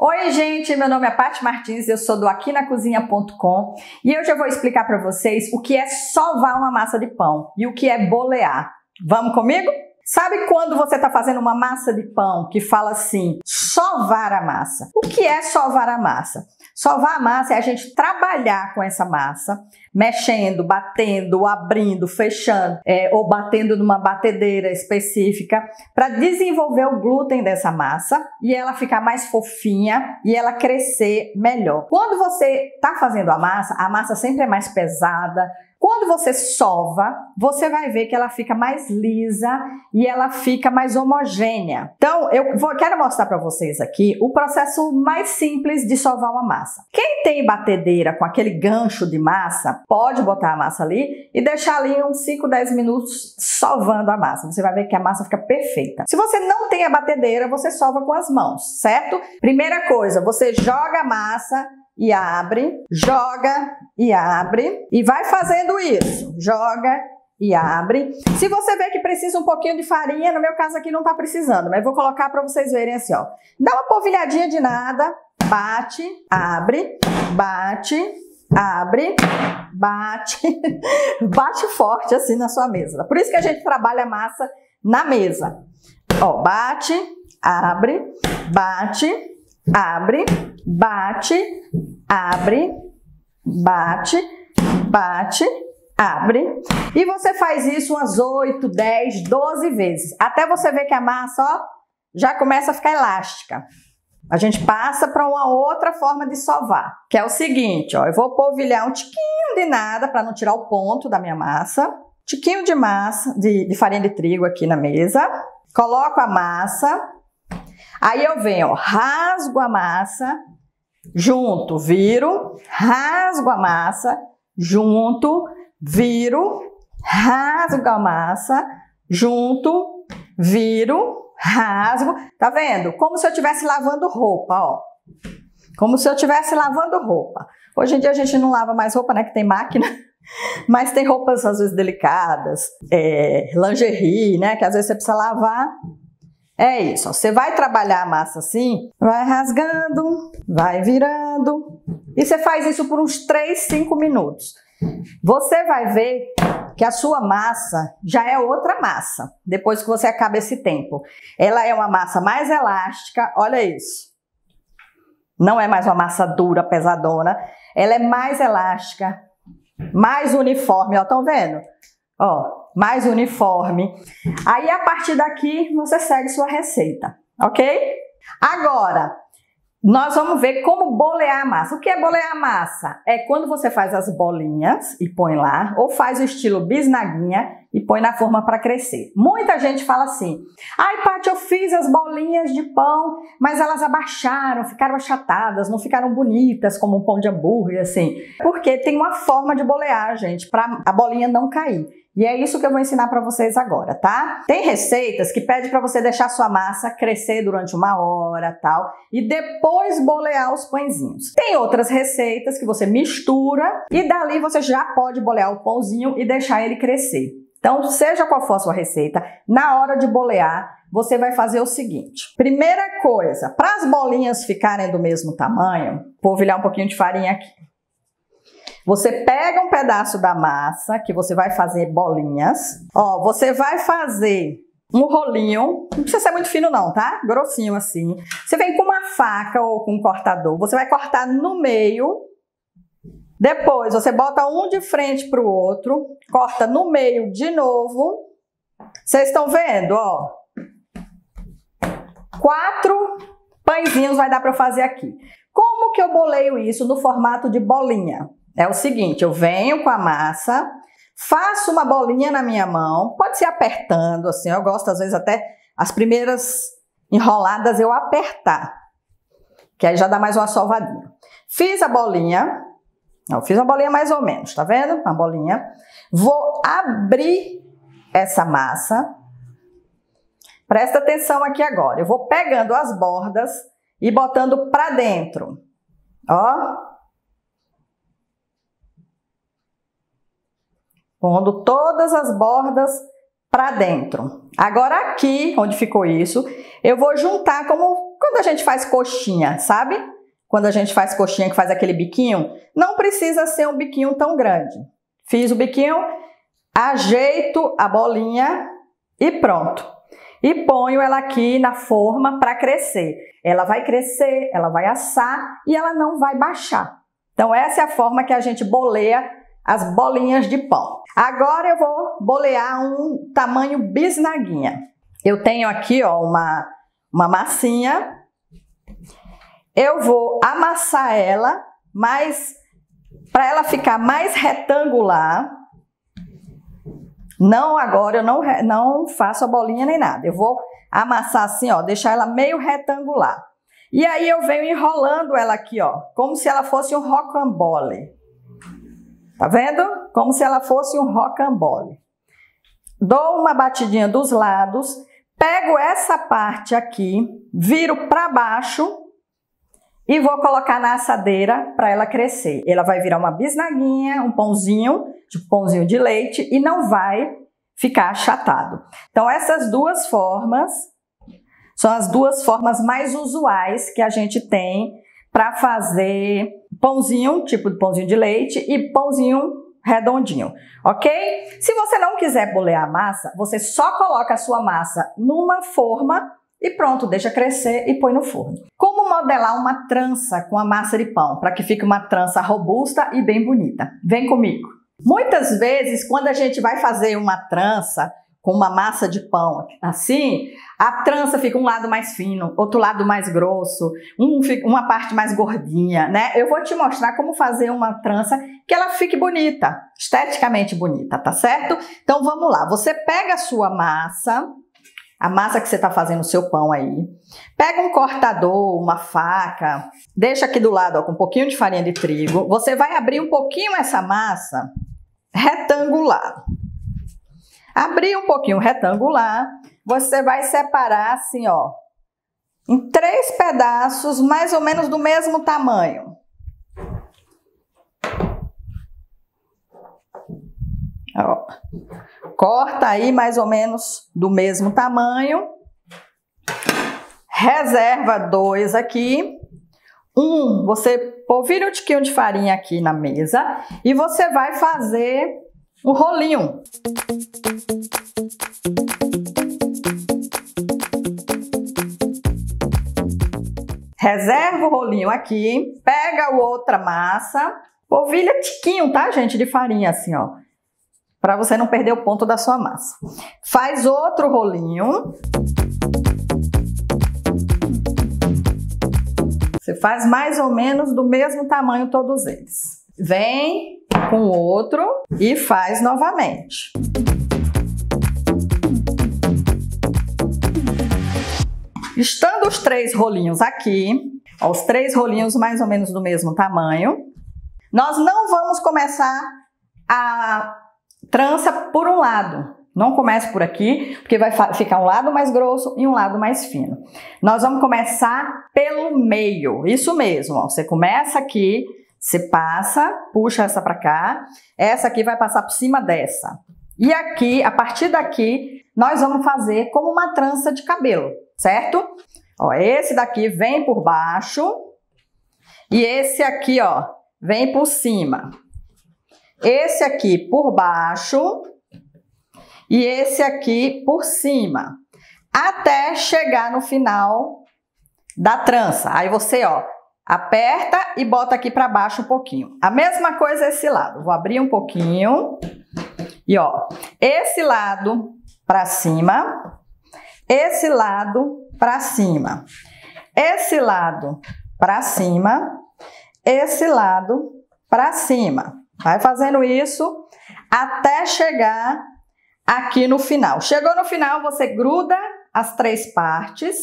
Oi gente, meu nome é Paty Martins, eu sou do aquinacozinha.com e hoje eu vou explicar para vocês o que é sovar uma massa de pão e o que é bolear. Vamos comigo? Sabe quando você está fazendo uma massa de pão que fala assim, sovar a massa? O que é sovar a massa? Sovar a massa é a gente trabalhar com essa massa, mexendo, batendo, abrindo, fechando, ou batendo numa batedeira específica para desenvolver o glúten dessa massa e ela ficar mais fofinha e ela crescer melhor. Quando você está fazendo a massa sempre é mais pesada. Quando você sova, você vai ver que ela fica mais lisa e ela fica mais homogênea. Então, quero mostrar para vocês aqui o processo mais simples de sovar uma massa. Quem tem batedeira com aquele gancho de massa, pode botar a massa ali e deixar ali uns 5, 10 minutos sovando a massa. Você vai ver que a massa fica perfeita. Se você não tem a batedeira, você sova com as mãos, certo? Primeira coisa, você joga a massa e abre, joga e abre e vai fazendo isso, joga e abre. Se você vê que precisa um pouquinho de farinha, no meu caso aqui não tá precisando, mas vou colocar para vocês verem assim, ó. Dá uma polvilhadinha de nada, bate, abre, bate, abre, bate, bate forte assim na sua mesa. Por isso que a gente trabalha a massa na mesa. Ó, bate, abre, bate, abre, bate, abre, bate, bate, abre. E você faz isso umas 8, 10, 12 vezes. Até você ver que a massa, ó, já começa a ficar elástica. A gente passa para uma outra forma de sovar, que é o seguinte, ó. Eu vou polvilhar um tiquinho de nada para não tirar o ponto da minha massa. Tiquinho de massa, de farinha de trigo aqui na mesa. Coloco a massa. Aí eu venho, ó, rasgo a massa, junto, viro, rasgo a massa, junto, viro, rasgo a massa, junto, viro, rasgo. Tá vendo? Como se eu estivesse lavando roupa, ó. Como se eu estivesse lavando roupa. Hoje em dia a gente não lava mais roupa, né, que tem máquina. Mas tem roupas às vezes delicadas, lingerie, né, que às vezes você precisa lavar. É isso, ó. Você vai trabalhar a massa assim, vai rasgando, vai virando, e você faz isso por uns 3, 5 minutos. Você vai ver que a sua massa já é outra massa, depois que você acaba esse tempo. Ela é uma massa mais elástica, olha isso. Não é mais uma massa dura, pesadona, ela é mais elástica, mais uniforme, ó, estão vendo? Ó, mais uniforme. Aí, a partir daqui, você segue sua receita, ok? Agora, nós vamos ver como bolear a massa. O que é bolear a massa? É quando você faz as bolinhas e põe lá, ou faz o estilo bisnaguinha e põe na forma para crescer. Muita gente fala assim, ai, Paty, eu fiz as bolinhas de pão, mas elas abaixaram, ficaram achatadas, não ficaram bonitas como um pão de hambúrguer, assim. Porque tem uma forma de bolear, gente, para a bolinha não cair. E é isso que eu vou ensinar para vocês agora, tá? Tem receitas que pedem para você deixar sua massa crescer durante 1 hora, tal, e depois bolear os pãezinhos. Tem outras receitas que você mistura e dali você já pode bolear o pãozinho e deixar ele crescer. Então, seja qual for a sua receita, na hora de bolear, você vai fazer o seguinte. Primeira coisa, para as bolinhas ficarem do mesmo tamanho, polvilhar um pouquinho de farinha aqui. Você pega um pedaço da massa que você vai fazer bolinhas. Ó, você vai fazer um rolinho, não precisa ser muito fino não, tá? Grossinho assim. Você vem com uma faca ou com um cortador, você vai cortar no meio. Depois você bota um de frente para o outro, corta no meio de novo. Vocês estão vendo, ó? 4 pãezinhos vai dar para eu fazer aqui. Como que eu boleio isso no formato de bolinha? É o seguinte, eu venho com a massa, faço uma bolinha na minha mão, pode ser apertando, assim, eu gosto às vezes até as primeiras enroladas eu apertar, que aí já dá mais uma sovadinha. Fiz a bolinha, eu fiz uma bolinha mais ou menos, tá vendo? Uma bolinha. Vou abrir essa massa, presta atenção aqui agora, eu vou pegando as bordas e botando pra dentro, ó. Pondo todas as bordas para dentro. Agora aqui, onde ficou isso, eu vou juntar como quando a gente faz coxinha, sabe? Quando a gente faz coxinha que faz aquele biquinho, não precisa ser um biquinho tão grande. Fiz o biquinho, ajeito a bolinha e pronto. E ponho ela aqui na forma para crescer. Ela vai crescer, ela vai assar e ela não vai baixar. Então essa é a forma que a gente boleia as bolinhas de pão. Agora eu vou bolear um tamanho bisnaguinha. Eu tenho aqui, ó, uma massinha. Eu vou amassar ela, mas para ela ficar mais retangular. Não, agora eu não faço a bolinha nem nada. Eu vou amassar assim, ó, deixar ela meio retangular. E aí eu venho enrolando ela aqui, ó, como se ela fosse um rocambole. Tá vendo? Como se ela fosse um rocambole. Dou uma batidinha dos lados, pego essa parte aqui, viro para baixo e vou colocar na assadeira para ela crescer. Ela vai virar uma bisnaguinha, um pãozinho, tipo pãozinho de leite, e não vai ficar achatado. Então essas duas formas são as duas formas mais usuais que a gente tem para fazer pãozinho, tipo de pãozinho de leite, e pãozinho redondinho, ok? Se você não quiser bolear a massa, você só coloca a sua massa numa forma e pronto, deixa crescer e põe no forno. Como modelar uma trança com a massa de pão, para que fique uma trança robusta e bem bonita? Vem comigo! Muitas vezes, quando a gente vai fazer uma trança com uma massa de pão assim, a trança fica um lado mais fino, outro lado mais grosso, uma parte mais gordinha, né? Eu vou te mostrar como fazer uma trança que ela fique bonita, esteticamente bonita, tá certo? Então vamos lá, você pega a sua massa, a massa que você está fazendo o seu pão aí, pega um cortador, uma faca, deixa aqui do lado, ó, com um pouquinho de farinha de trigo, você vai abrir um pouquinho essa massa retangular. Abrir um pouquinho retangular, você vai separar assim, ó, em 3 pedaços mais ou menos do mesmo tamanho. Ó, corta aí mais ou menos do mesmo tamanho. Reserva 2 aqui. Você polvilha um tiquinho de farinha aqui na mesa e você vai fazer o rolinho. Reserva o rolinho aqui, pega outra massa, polvilha tiquinho, tá, gente, de farinha assim, ó, para você não perder o ponto da sua massa. Faz outro rolinho. Você faz mais ou menos do mesmo tamanho todos eles. Vem com outro e faz novamente. Estando os 3 rolinhos aqui, ó, os 3 rolinhos mais ou menos do mesmo tamanho, nós não vamos começar a trança por um lado. Não comece por aqui, porque vai ficar um lado mais grosso e um lado mais fino. Nós vamos começar pelo meio, isso mesmo, ó. Você começa aqui, você passa, puxa essa pra cá, essa aqui vai passar por cima dessa. E aqui, a partir daqui, nós vamos fazer como uma trança de cabelo, certo? Ó, esse daqui vem por baixo e esse aqui, ó, vem por cima. Esse aqui por baixo e esse aqui por cima, até chegar no final da trança. Aí você, ó, aperta e bota aqui para baixo um pouquinho. A mesma coisa esse lado. Vou abrir um pouquinho e, ó, esse lado para cima, esse lado para cima, esse lado para cima, esse lado para cima. Vai fazendo isso até chegar aqui no final. Chegou no final, você gruda as 3 partes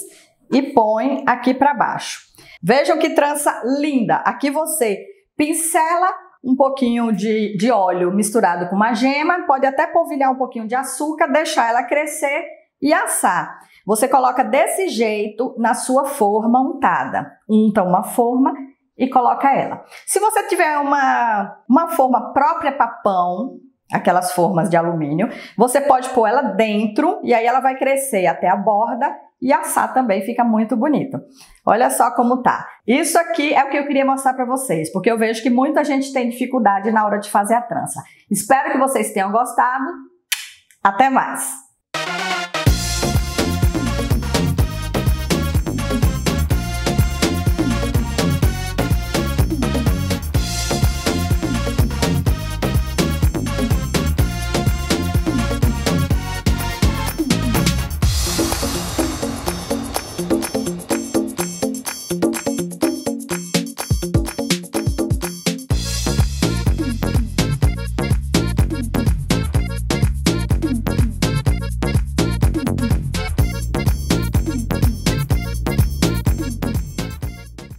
e põe aqui para baixo. Vejam que trança linda. Aqui você pincela um pouquinho de óleo misturado com uma gema, pode até polvilhar um pouquinho de açúcar, deixar ela crescer e assar. Você coloca desse jeito na sua forma untada. Unta uma forma e coloca ela. Se você tiver uma forma própria para pão, aquelas formas de alumínio. Você pode pôr ela dentro e aí ela vai crescer até a borda e assar também, fica muito bonito. Olha só como tá. Isso aqui é o que eu queria mostrar para vocês, porque eu vejo que muita gente tem dificuldade na hora de fazer a trança. Espero que vocês tenham gostado. Até mais!